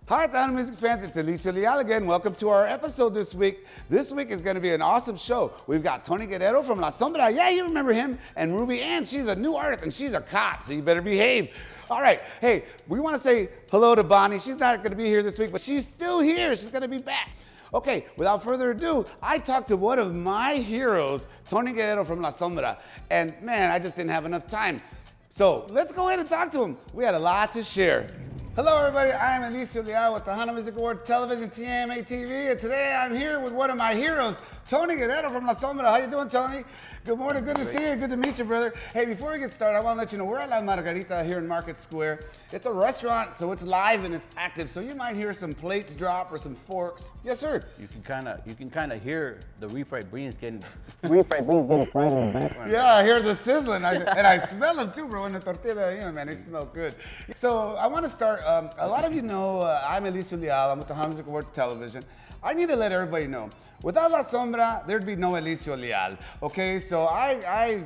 Hi, Tejano music fans. It's Alicia Leal again. Welcome to our episode this week. This week is going to be an awesome show. We've got Tony Guerrero from La Sombra. Yeah, you remember him. And Ruby Ann. She's a new artist and she's a cop, so you better behave. All right. Hey, we want to say hello to Bonnie. She's not going to be here this week, but she's still here. She's going to be back. Okay, without further ado, I talked to one of my heroes, Tony Guerrero from La Sombra. And man, I just didn't have enough time. So let's go ahead and talk to him. We had a lot to share. Hello everybody, I'm Alicia Leal with Tejano Music Award Television, TMA TV, and today I'm here with one of my heroes, Tony Guerrero from La Sombra. How you doing, Tony? Good morning, good to see you, good to meet you, brother. Hey, before we get started, I want to let you know we're at La Margarita here in Market Square. It's a restaurant, so it's live and it's active, so you might hear some plates drop or some forks. Yes, sir? You can kind of hear the refried beans getting fried in the background. Yeah, I hear the sizzling, and I smell them too, bro, in the tortilla, man, they smell good. So I want to start, a lot of you know I'm Alicia Leal, I'm with the Tejano Music Award Television. I need to let everybody know, without La Sombra, there'd be no Alicia Leal, okay? So I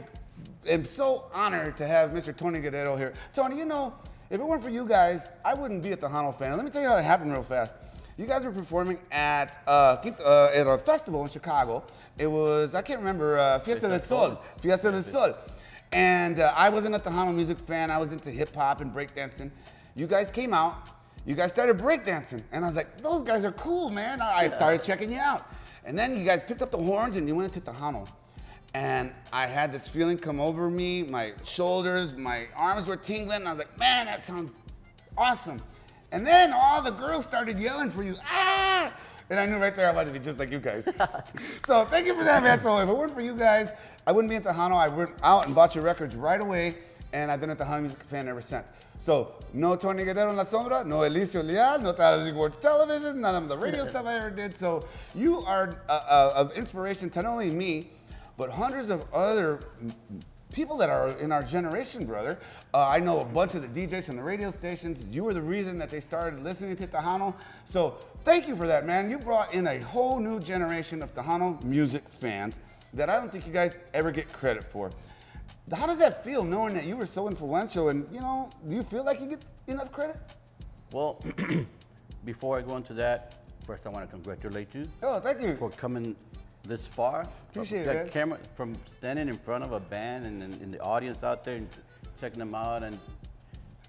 am so honored to have Mr. Tony Guerrero here. Tony, you know, if it weren't for you guys, I wouldn't be at the Tejano fan. Let me tell you how it happened real fast. You guys were performing at a festival in Chicago. It was, I can't remember, Fiesta del Sol. And I wasn't a Tejano music fan. I was into hip hop and breakdancing. You guys came out. You guys started breakdancing. And I was like, those guys are cool, man. I started checking you out. And then you guys picked up the horns and you went into Tejano. And I had this feeling come over me, my shoulders, my arms were tingling. And I was like, man, that sounds awesome. And then all the girls started yelling for you, ah! And I knew right there I wanted to be just like you guys. So thank you for that, man. So if it weren't for you guys, I wouldn't be at Tejano. I went out and bought your records right away. And I've been a Tejano music fan ever since. So no Tony Guerrero in La Sombra, no Alicia Leal, no Tejano Music Award Television, none of the radio stuff I ever did. So you are of inspiration to not only me, but hundreds of other people that are in our generation, brother. I know a bunch of the DJs from the radio stations. You were the reason that they started listening to Tejano. So thank you for that, man. You brought in a whole new generation of Tejano music fans that I don't think you guys ever get credit for. How does that feel, knowing that you were so influential? And, you know, do you feel like you get enough credit? Well, before I go into that, first I want to congratulate you. Oh, thank you. For coming this far. Appreciate that it, camera, from standing in front of a band and in the audience out there and checking them out. And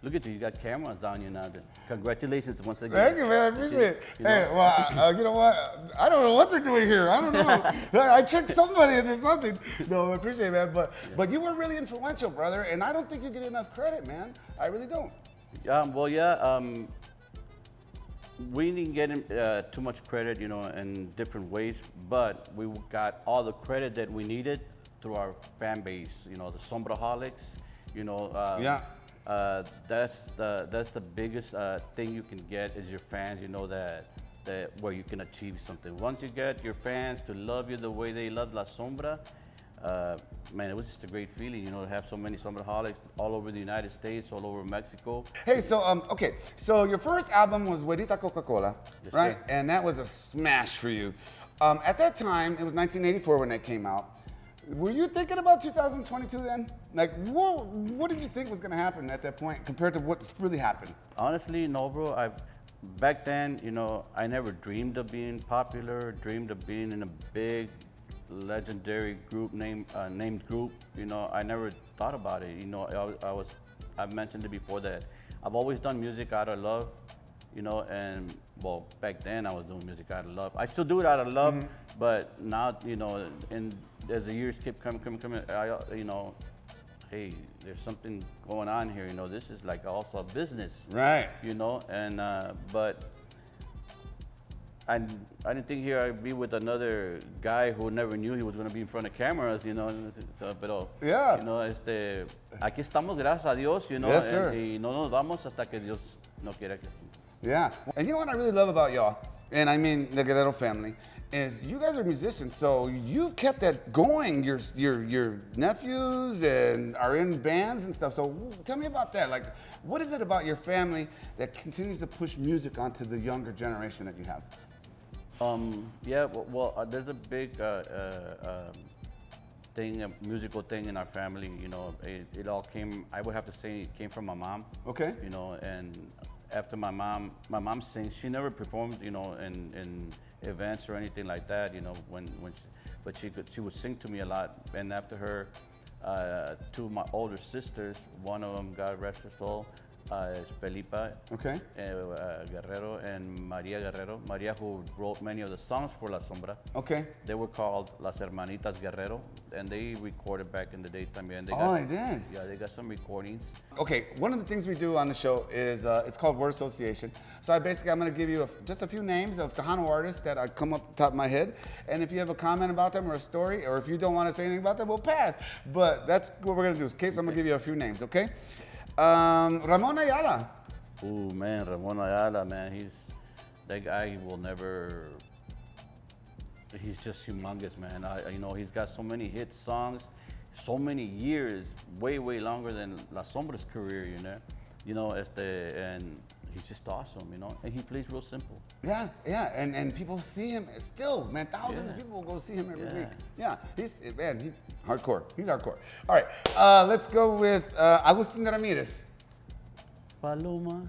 look at you, you got cameras down you now. Congratulations once again. Thank you, man. I appreciate it. Hey, well, you know what? I don't know what they're doing here. I don't know. I checked somebody into something. No, I appreciate it, man. But you were really influential, brother, and I don't think you get enough credit, man. I really don't. We didn't get too much credit, you know, in different ways, but we got all the credit that we needed through our fan base, you know, the Sombraholics, you know. That's the biggest thing you can get is your fans, you know, that where you can achieve something. Once you get your fans to love you the way they love La Sombra, man, it was just a great feeling, you know, to have so many Sombraholics all over the United States, all over Mexico. Hey, so, okay, so your first album was Güerita Coca-Cola, Yes, right? sir. And that was a smash for you. At that time, it was 1984 when that came out. Were you thinking about 2022 then? Like, what did you think was gonna happen at that point compared to what's really happened? Honestly, no, bro. Back then, you know, I never dreamed of being popular, dreamed of being in a big, legendary group named group. You know, I never thought about it. You know, I've mentioned it before that I've always done music out of love. You know, and well, back then I was doing music out of love. I still do it out of love, but now, you know, and as the years keep coming, you know, hey, there's something going on here. You know, this is like also a business, Right. you know, and but I didn't think here I'd be with another guy who never knew he was going to be in front of cameras, you know. So, pero, Yeah. you know, aquí estamos, gracias a Dios, you know. Yes, sir. Y no nos vamos hasta que Dios no quiera que. Yeah, and you know what I really love about y'all, and I mean the Guerrero family, is you guys are musicians, so you've kept that going. Your nephews and are in bands and stuff. So tell me about that. Like, what is it about your family that continues to push music onto the younger generation that you have? Yeah, well, there's a big thing, a musical thing in our family. You know, it all came. I would have to say it came from my mom. Okay. You know, and after my mom sings. She never performed, you know, in events or anything like that, you know, but she would sing to me a lot. And after her, two of my older sisters, one of them, God rest her soul, is Felipa Okay. Guerrero and Maria Guerrero. Maria, who wrote many of the songs for La Sombra. Okay. They were called Las Hermanitas Guerrero, and they recorded back in the day también. They did? Yeah, they got some recordings. Okay, one of the things we do on the show is it's called word association. So I'm going to give you just a few names of Tejano artists that I come up the top of my head. And if you have a comment about them or a story, or if you don't want to say anything about them, we'll pass. But that's what we're going to do. In case I'm going to give you a few names, okay? Ramon Ayala. Oh man, Ramon Ayala, man, that guy will never. He's just humongous, man. You know, he's got so many hit songs, so many years, way longer than La Sombra's career, you know, and he's just awesome, you know, and he plays real simple. Yeah, and people see him still, man. Thousands of people will go see him every week. Yeah, he's hardcore. He's hardcore. All right, let's go with Agustin Ramirez. Paloma,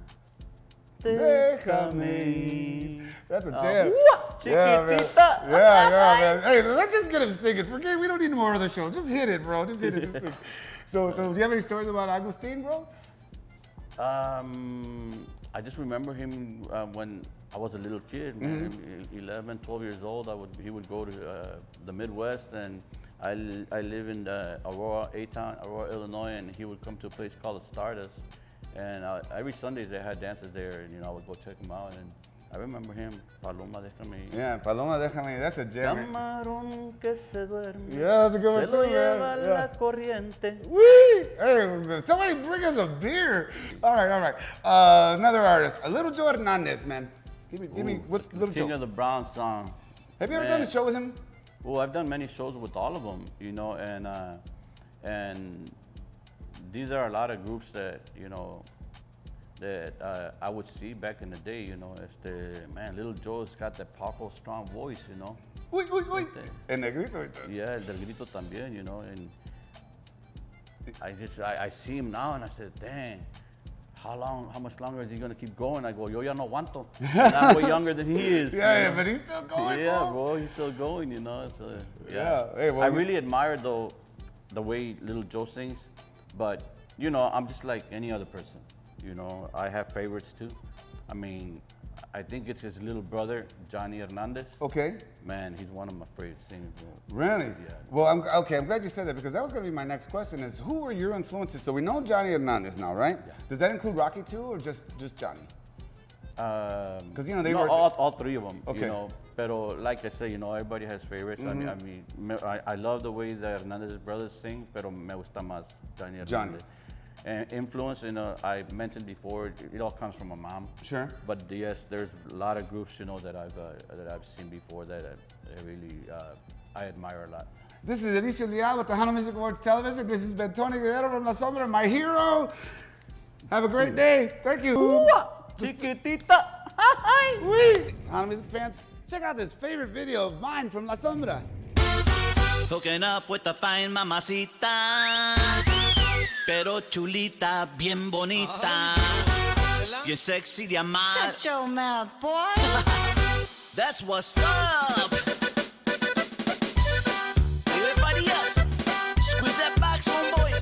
Déjame. That's a jam. Chiquitita. Man. Yeah, man. Hey, let's just get him singing. Forget, we don't need more of the show. Just hit it, bro. Just hit it. Just sing. So do you have any stories about Agustin, bro? I just remember him when I was a little kid, man, 11, 12 years old. He would go to the Midwest, and I live in Aurora, Illinois, and he would come to a place called the Stardust. And every Sunday they had dances there, and you know I would go check him out. And I remember him, Paloma, déjame. Yeah, Paloma, déjame. That's a jam. Camarón que se duerme. Yeah, that's a good one Se lo too, lleva man. la corriente. Whee! Hey, somebody bring us a beer. All right. Another artist, Little Joe Hernandez, man. Give me what's Little King Joe? of the Brown song. Have you ever done a show with him? Well, I've done many shows with all of them, you know, and these are a lot of groups that, you know, that I would see back in the day, you know. Man, Little Joe's got that powerful, strong voice, you know. Uy. El negrito. Yeah, el del grito también, you know, and I see him now and I said, dang, how much longer is he gonna keep going? I go, yo ya no aguanto. And I'm way younger than he is. Yeah, but he's still going, yeah, bro, he's still going, you know. So, Yeah. Hey, well, I really admire though the way Little Joe sings, but you know, I'm just like any other person. You know, I have favorites too. I mean, I think it's his little brother, Johnny Hernandez. Okay. Man, he's one of my favorite singers. Really? Yeah. Well, I'm glad you said that, because that was going to be my next question is, who were your influences? So we know Johnny Hernandez now, right? Yeah. Does that include Rocky too, or just Johnny? Because, you know, they were... all three of them, Okay. you know. Pero like I say, you know, everybody has favorites. I love the way that Hernandez's brothers sing, pero me gusta más Johnny Hernandez. And influence, you know, I mentioned before, it all comes from my mom. Sure. But yes, there's a lot of groups, you know, that I've seen before that I really I admire a lot. This is Alicia Leal with Tejano Music Awards Television. This has been Tony Guerrero from La Sombra, my hero. Have a great day. Thank you. Chiquitita. Wee! Tejano Music fans, check out this favorite video of mine from La Sombra. Hooking up with the fine mamacita, pero chulita, bien bonita, bien sexy de amar. Shut your mouth, boy. That's what's up. Everybody else, squeeze that box, homeboy.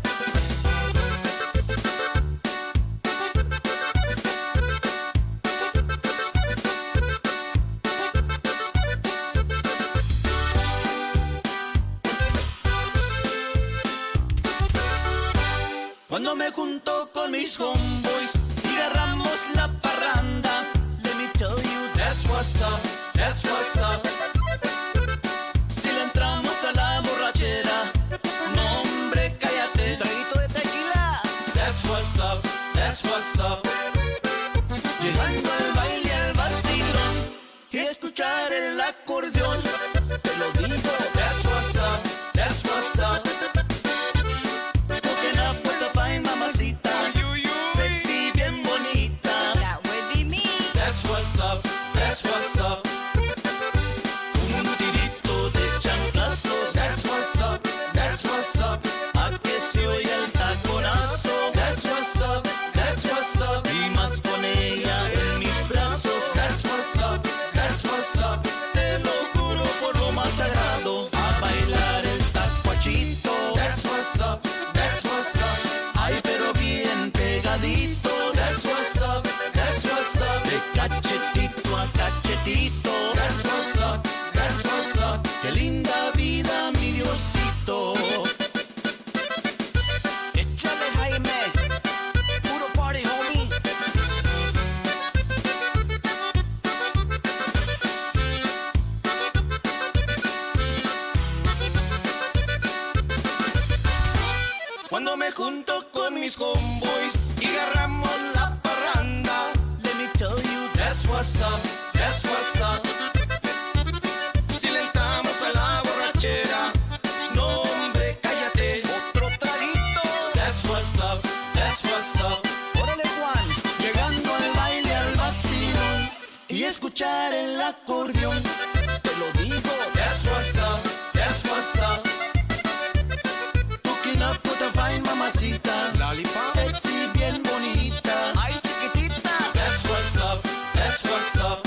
Cuando me junto con mis homeboys y agarramos la parranda, let me tell you, that's what's up, that's what's up. Si le entramos a la borrachera, no hombre, cállate, traguito de tequila, that's what's up, that's what's up. Llegando al baile, al vacilón y escuchar el acordeón, te lo digo, that's what's up, that's what's up. Mamacita, sexy, bien bonita. That would be me. That's what's up, that's what's up. Cuando me junto con mis homeboys y agarramos la parranda. Let me tell you, that's what's up, that's what's up. Si le entramos a la borrachera, no hombre, cállate, otro traguito. That's what's up, that's what's up. Órale Juan, llegando al baile, al vacilón y escuchar el acordeón. Te lo digo, that's what's up, that's what's up. Cooking up with a fine mamacita, lollipop, sexy, bien bonita. Ay, chiquitita, that's what's up, that's what's up.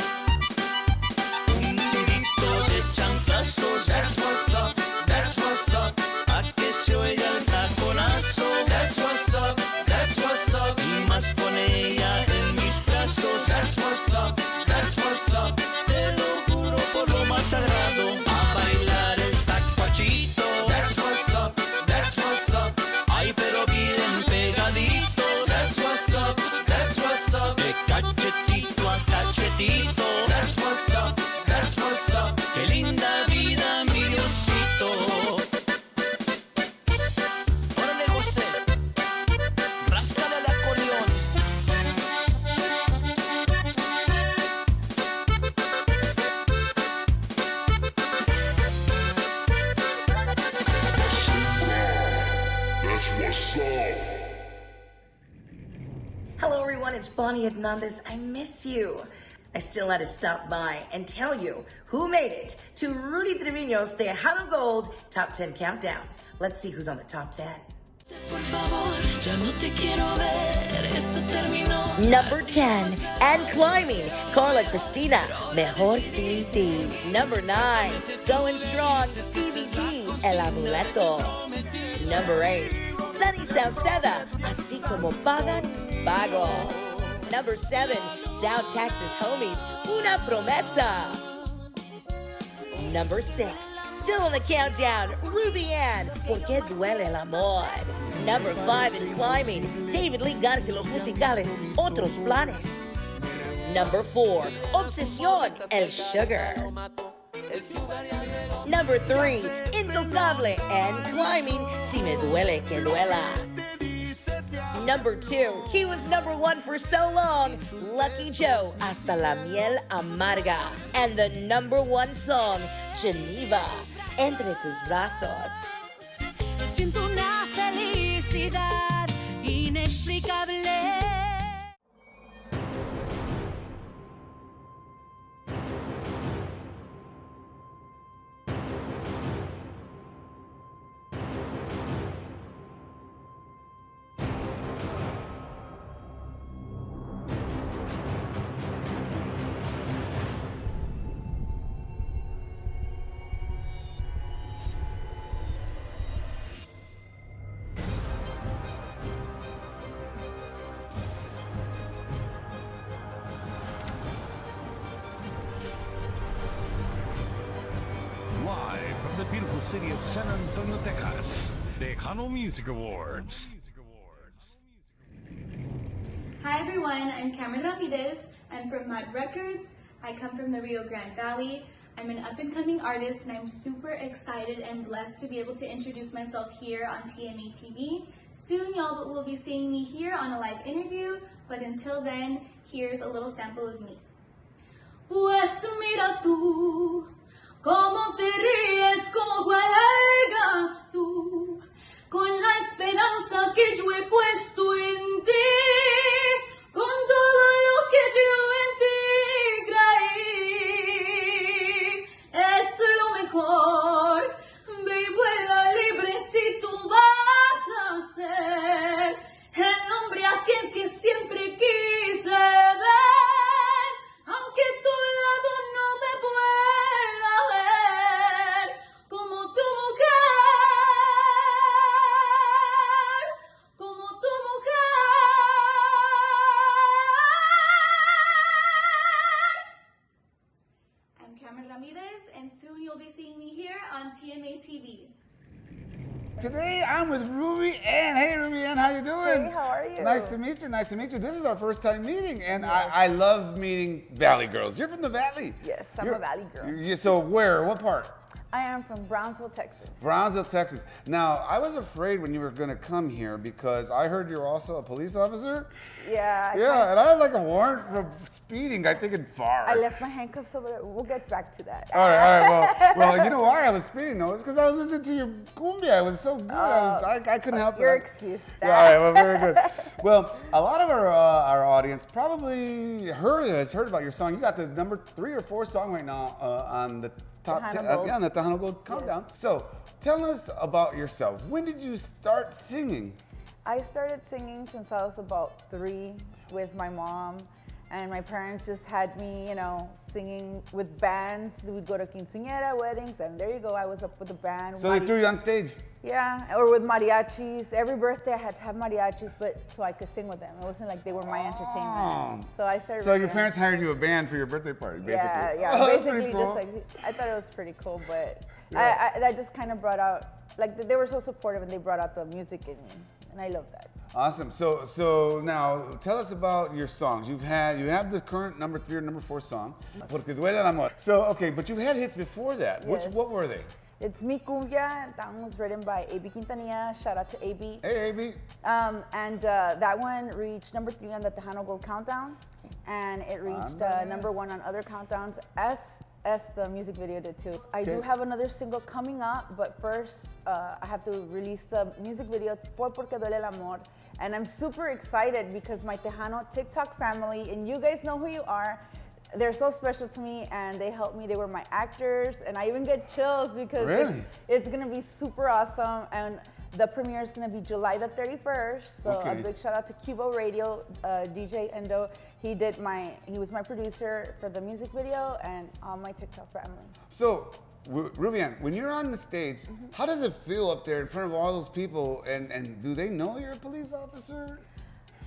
Un tirito de chanclazos, that's what's up, that's what's up. A que se oiga el taconazo, that's what's up, that's what's up. Y más con ella en mis brazos, that's what's up, that's what's up. Te lo juro por lo más sagrado, a bailar el tacuachito, that's what's up, that's what's up. Ay, pero bien pegadito, that's what's up, that's what's up. De cachetito a cachetito, that's what's up, that's what's up. Qué linda vida, mi Diosito. Órale, José, ráscale el acordeón. That's what's up. Hello everyone, it's Bonnie Hernandez. I miss you. I still had to stop by and tell you who made it to Rudy Trevino's Tejano Gold Top 10 Countdown. Let's see who's on the top 10. Por favor, ya no te quiero ver, esto terminó. Number 10, and climbing, Carla Cristina, Mejor Sin Ti. Number 9, going strong, Stevie T, El Amuleto. Number 8, Sunny Sauceda, Así Como Pagan, Pago. Number 7, South Texas Homies, Una Promesa. Number 6, still on the countdown, Ruby Ann, Porque Duele el Amor. Number 5 in climbing, David Lee Garza y los musicales, Otros Planes. Number 4, Obsesión, El Sugar. Number 3, Intocable and climbing, Si Me Duele Que Duela. Number 2, he was number 1 for so long, Lucky Joe, Hasta la Miel Amarga. And the number 1 song, Geneva, Entre Tus Brazos. Siento una felicidad inexplicable. Live from the beautiful city of San Antonio, Texas, Tejano Music Awards. Hi everyone, I'm Cameron Ramirez. I'm from Mud Records. I come from the Rio Grande Valley. I'm an up-and-coming artist and I'm super excited and blessed to be able to introduce myself here on TMA TV. Soon y'all will be seeing me here on a live interview, but until then, here's a little sample of me. Pues mira tú, cómo te ríes, cómo juegas tú, con la esperanza que yo he puesto en ti, con todo lo que yo en ti creí. Es lo mejor, baby, vuela libre si tú vas a ser el hombre aquel que siempre quise ver, aunque tu lado no me pueda ver como tu mujer, como tu mujer. I'm Cameron Ramirez, and soon you'll be seeing me here on TMA TV. Today I'm with Ruby Ann. Hey Ruby Ann, how you doing? Hey, how are you? Nice to meet you. Nice to meet you. This is our first time meeting, and I love meeting Valley girls. You're from the Valley. Yes, I'm You're- a Valley girl. So where? What part? I am from Brownsville, Texas. Brownsville, Texas. Now, I was afraid when you were going to come here because I heard you're also a police officer. Yeah. Yeah, and I had like a warrant for speeding, I think, in FAR. I left my handcuffs over there. We'll get back to that. All right. Well, you know why I was speeding, though? It's because I was listening to your cumbia. It was so good. I couldn't help it. Your excuse. Yeah, all right, well, very good. Well, a lot of our audience probably has heard about your song. You got the number 3 or 4 song right now on the top 10, on the Tejano Gold Countdown. Yes. So tell us about yourself. When did you start singing? I started singing since I was about 3 with my mom, and my parents just had me, singing with bands. We'd go to quinceañera, weddings, and there you go. I was up with the band. So they threw you on stage? Yeah, or with mariachis. Every birthday I had to have mariachis, but so I could sing with them. It wasn't like they were my entertainment. So I started. So your parents hired you a band for your birthday party, basically? Yeah, basically cool. Just like, I thought it was pretty cool, but that just kind of brought out, like they were so supportive and they brought out the music in me, and I love that. Awesome. So now tell us about your songs. You have the current number 3 or number 4 song, Porque Duele el Amor. So okay, but you've had hits before that. Yes. What were they? It's Mi Cumbia. That one was written by A.B. Quintanilla. Shout out to A.B. Hey, A.B. And that one reached number 3 on the Tejano Gold Countdown, and it reached number 1 on other countdowns. As the music video did too. I do have another single coming up, but first I have to release the music video for Porque Duele el Amor. And I'm super excited because my Tejano TikTok family, and you guys know who you are, they're so special to me and they helped me. They were my actors, and I even get chills because it's gonna be super awesome. And the premiere is gonna be July the 31st. So a big shout out to Cubo Radio, DJ Endo. He was my producer for the music video and all my TikTok family. So, Rubian, when you're on the stage, how does it feel up there in front of all those people? And do they know you're a police officer?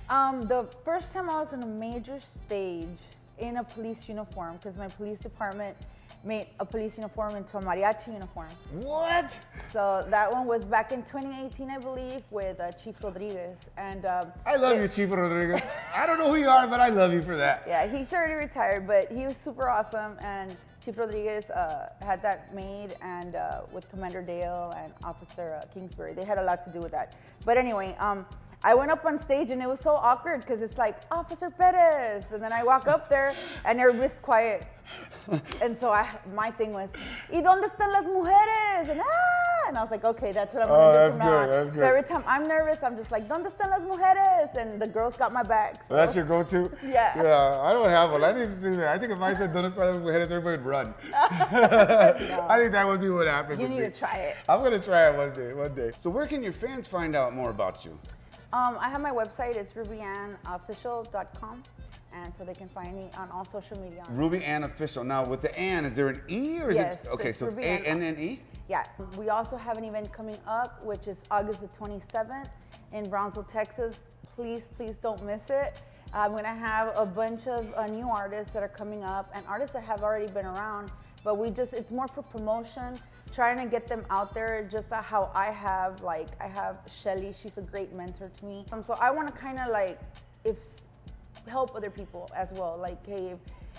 The first time I was in a major stage in a police uniform, because my police department made a police uniform into a mariachi uniform. What? So that one was back in 2018, I believe, with Chief Rodriguez. And I love you, Chief Rodriguez. I don't know who you are, but I love you for that. Yeah, he's already retired, but he was super awesome. And Chief Rodriguez had that made, and with Commander Dale and Officer Kingsbury, they had a lot to do with that. But anyway, I went up on stage and it was so awkward because it's like, Officer Perez. And then I walk up there and everybody's quiet. And so my thing was, ¿Y dónde están las mujeres? And I was like, okay, that's what I'm gonna do from now on. So every time I'm nervous, I'm just like, ¿Dónde están las mujeres? And the girls got my back. So. That's your go-to? Yeah. Yeah, I don't have one. I need to do that. I think if I said, ¿Dónde están las mujeres? Everybody would run. No. I think that would be what happened. You need to try it. I'm gonna try it one day. So where can your fans find out more about you? I have my website. It's rubyannofficial.com. And so they can find me on all social media. Ruby Ann Official. Now, with the Ann, is there an E or is it? Okay, so it's A-N-N-E? Yeah. We also have an event coming up, which is August the 27th in Brownsville, Texas. Please don't miss it. I'm going to have a bunch of new artists that are coming up and artists that have already been around, but it's more for promotion, trying to get them out there just how I have Shelly, she's a great mentor to me. So I want to kind of help other people as well. Like, hey,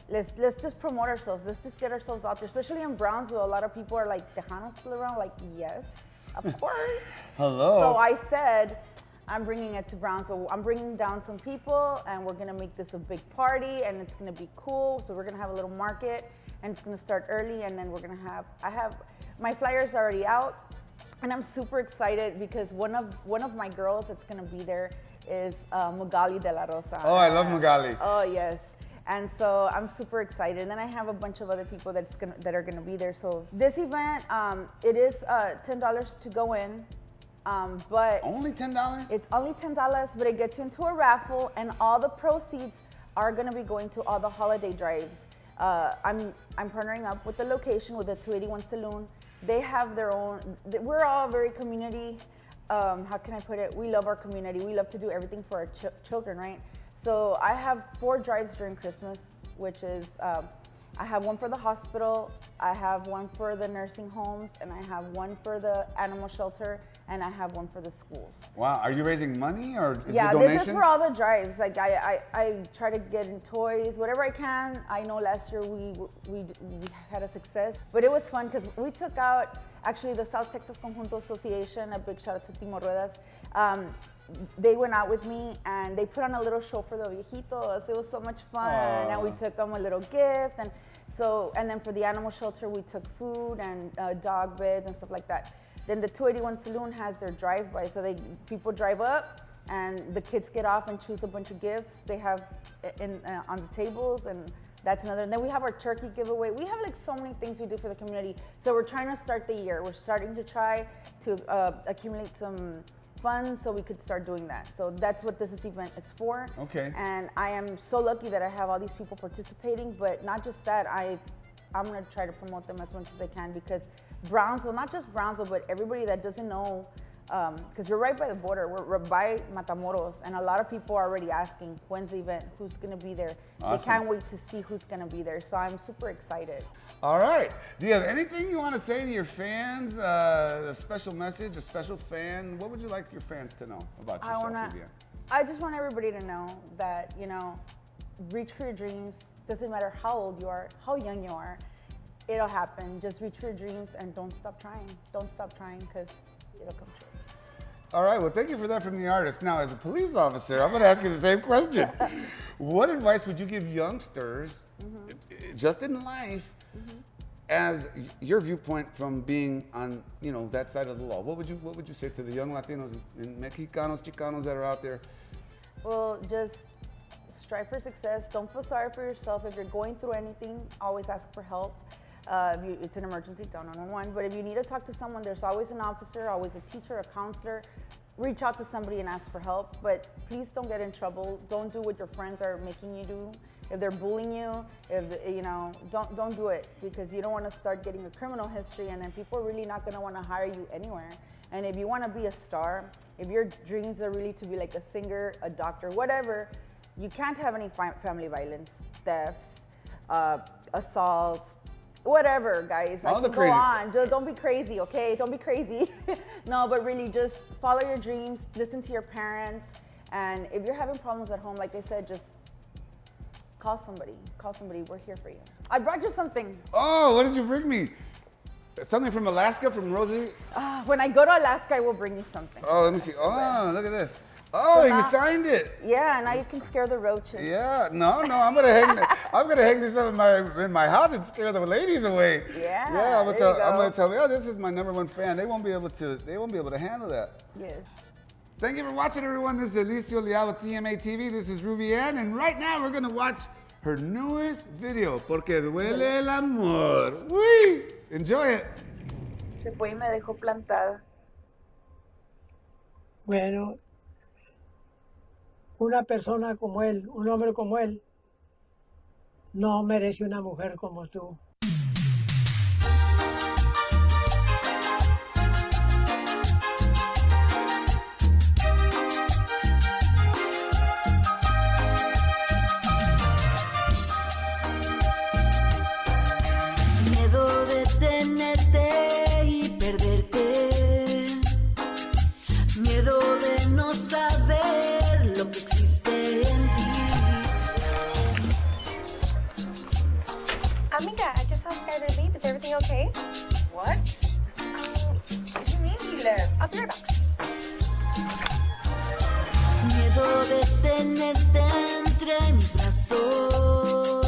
let's just promote ourselves. Let's just get ourselves out there. Especially in Brownsville, a lot of people are like, Tejano's still around? Like, yes, of course. Hello. So I said, I'm bringing it to Brownsville. I'm bringing down some people, and we're gonna make this a big party, and it's gonna be cool. So we're gonna have a little market, and it's gonna start early, and then we're gonna have, my flyers already out, and I'm super excited because one of my girls that's gonna be there is Magali de la Rosa. Oh, I love Magali. Oh, yes. And so I'm super excited. And then I have a bunch of other people that are gonna be there. So this event, it is $10 to go in, but only $10? It's only $10, but it gets you into a raffle, and all the proceeds are gonna be going to all the holiday drives. I'm partnering up with the location, with the 281 Saloon. They have their own. We're all very community. How can I put it? We love our community. We love to do everything for our children, right? So I have 4 drives during Christmas, which is I have one for the hospital, I have one for the nursing homes, and I have one for the animal shelter, and I have one for the schools. Wow, are you raising money or is Yeah, it donations? this is for all the drives. Like I try to get in toys, whatever I can. I know last year we had a success, but it was fun because we took out actually the South Texas Conjunto Association. A big shout out to Timo Ruedas. They went out with me and they put on a little show for the viejitos. It was so much fun. Aww. And we took them a little gift. And then for the animal shelter, we took food and dog beds and stuff like that. Then the 281 Saloon has their drive-by. So people drive up and the kids get off and choose a bunch of gifts they have on the tables, and that's another. And then we have our turkey giveaway. We have like so many things we do for the community. So we're trying to start the year. We're starting to try to accumulate some funds so we could start doing that. So that's what this event is for. Okay. And I am so lucky that I have all these people participating, but not just that, I'm gonna try to promote them as much as I can, because Brownsville, not just Brownsville, but everybody that doesn't know, because we're right by the border, we're by Matamoros, and a lot of people are already asking, when's the event, who's gonna be there? Awesome. They can't wait to see who's gonna be there, so I'm super excited. All right. Do you have anything you want to say to your fans? A special message, a special fan? What would you like your fans to know about yourself, Livia? I just want everybody to know that, reach for your dreams. Doesn't matter how old you are, how young you are, it'll happen. Just reach for your dreams and don't stop trying. Don't stop trying, because it'll come true. All right, well, thank you for that from the artist. Now, as a police officer, I'm going to ask you the same question. What advice would you give youngsters, just in life, as your viewpoint from being on, that side of the law? What would you say to the young Latinos and Mexicanos, Chicanos that are out there? Well, just strive for success. Don't feel sorry for yourself. If you're going through anything, always ask for help. It's an emergency, dial 911. But if you need to talk to someone, there's always an officer, always a teacher, a counselor. Reach out to somebody and ask for help. But please don't get in trouble. Don't do what your friends are making you do. If they're bullying you, don't do it, because you don't want to start getting a criminal history, and then people are really not going to want to hire you anywhere. And if you want to be a star, if your dreams are really to be like a singer, a doctor, whatever, you can't have any family violence, thefts, assaults, whatever, guys. All the go crazy on. Just don't be crazy, okay? Don't be crazy. No, but really just follow your dreams, listen to your parents, and if you're having problems at home, like I said, just call somebody. Call somebody. We're here for you. I brought you something. Oh, what did you bring me? Something from Alaska, from Rosie? When I go to Alaska, I will bring you something. Oh, let me see. Oh, look at this. Oh, So you now- signed it. Yeah, now you can scare the roaches. Yeah, no, I'm gonna hang this up in my house and scare the ladies away. Yeah, I'm there you gonna go. tell them, this is my #1 fan. They won't be able to handle that. Yes. Thank you for watching, everyone. This is Alicio Leal with TMA TV. This is Ruby Ann, and right now we're gonna watch her newest video, Porque Duele el Amor. Whee! Enjoy it. Se fue y me dejó plantada. Bueno, una persona como él, un hombre como él, no merece una mujer como tú. Miedo de tenerte y perderte. Miedo de no saber lo que existe en ti. Amiga, I just saw Skyler leave. Is everything okay? What? What do you mean he left? I'll be right back. Miedo de tenerte entre mis brazos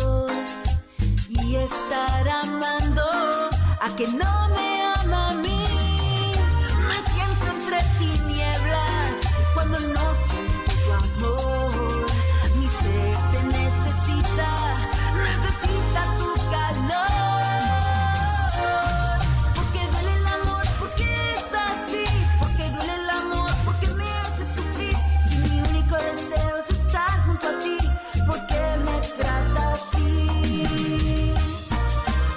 y estar amando a que no me ama a mí. Me siento entre tinieblas cuando no siento tu amor. Mi ser te necesita tu calor. Porque duele el amor, porque es así. Porque duele el amor, porque me hace sufrir. Y mi único deseo es estar junto a ti. Porque me trata así.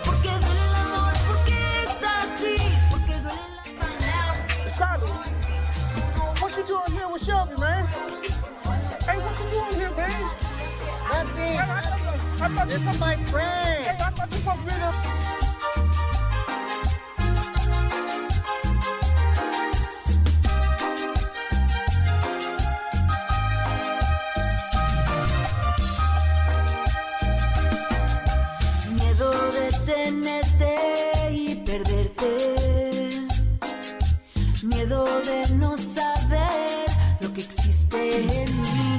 Porque duele el amor, porque es así. Porque duele el amor. What you doing here with Shelby, man? Hey, what you doing here, man? Nothing. I thought this was my friend. Hey, I thought this was really... Miedo de tenerte y perderte. Miedo de no saber lo que existe en mí.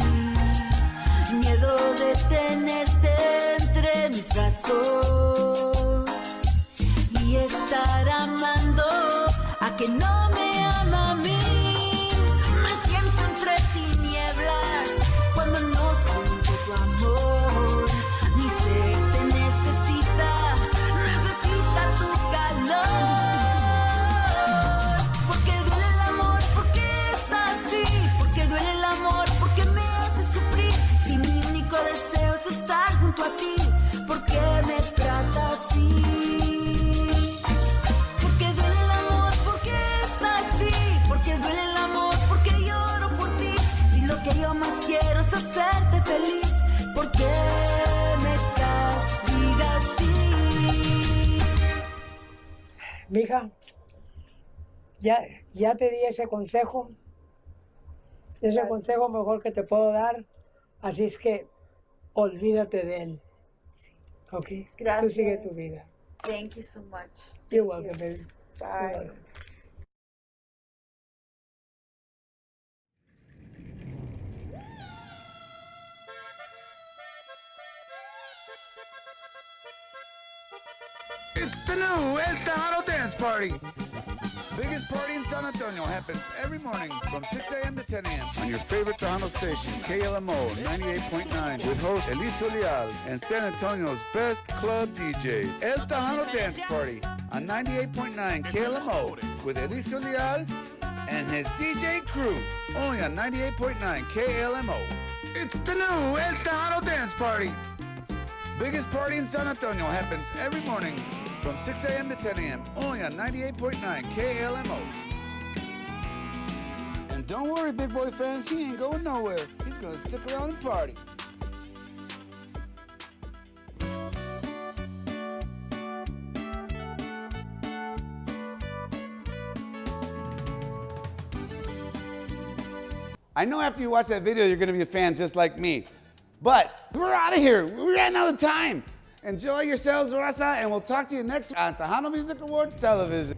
Miedo de tenerte entre mis brazos y estar amando a que no me ama a mí. Me siento entre tinieblas cuando no siento tu amor. Mi ser te necesita, necesita tu calor. Porque duele el amor, porque es así. Porque duele el amor, porque me hace sufrir. Si mi único deseo es estar junto a ti, ¿por qué me trata así? Porque duele el amor, porque es así. Porque duele el amor, porque lloro por ti. Si lo que yo más quiero es hacerte feliz, ¿por qué me castigas así? Mija, ya te di ese consejo. Ese Gracias. consejo mejor que te puedo dar. Así es que olvídate de él. ¿Ok? Gracias. Tú sigue tu vida. Thank you so much. You're Thank welcome, baby. Bye. You're welcome. It's the new El Tejano Dance Party. Biggest party in San Antonio happens every morning from 6 a.m. to 10 a.m. on your favorite Tejano station, KLMO 98.9, with host Eliso Leal and San Antonio's best club DJ. El Tejano Dance Party on 98.9 KLMO with Eliso Leal and his DJ crew, only on 98.9 KLMO. It's the new El Tejano Dance Party. Biggest party in San Antonio happens every morning from 6 a.m. to 10 a.m. only on 98.9 KLMO. And don't worry, Big Boy fans, he ain't going nowhere. He's gonna stick around and party. I know after you watch that video, you're gonna be a fan just like me. But we're out of here. We ran out of time. Enjoy yourselves, Raza, and we'll talk to you next on Tejano Music Awards Television.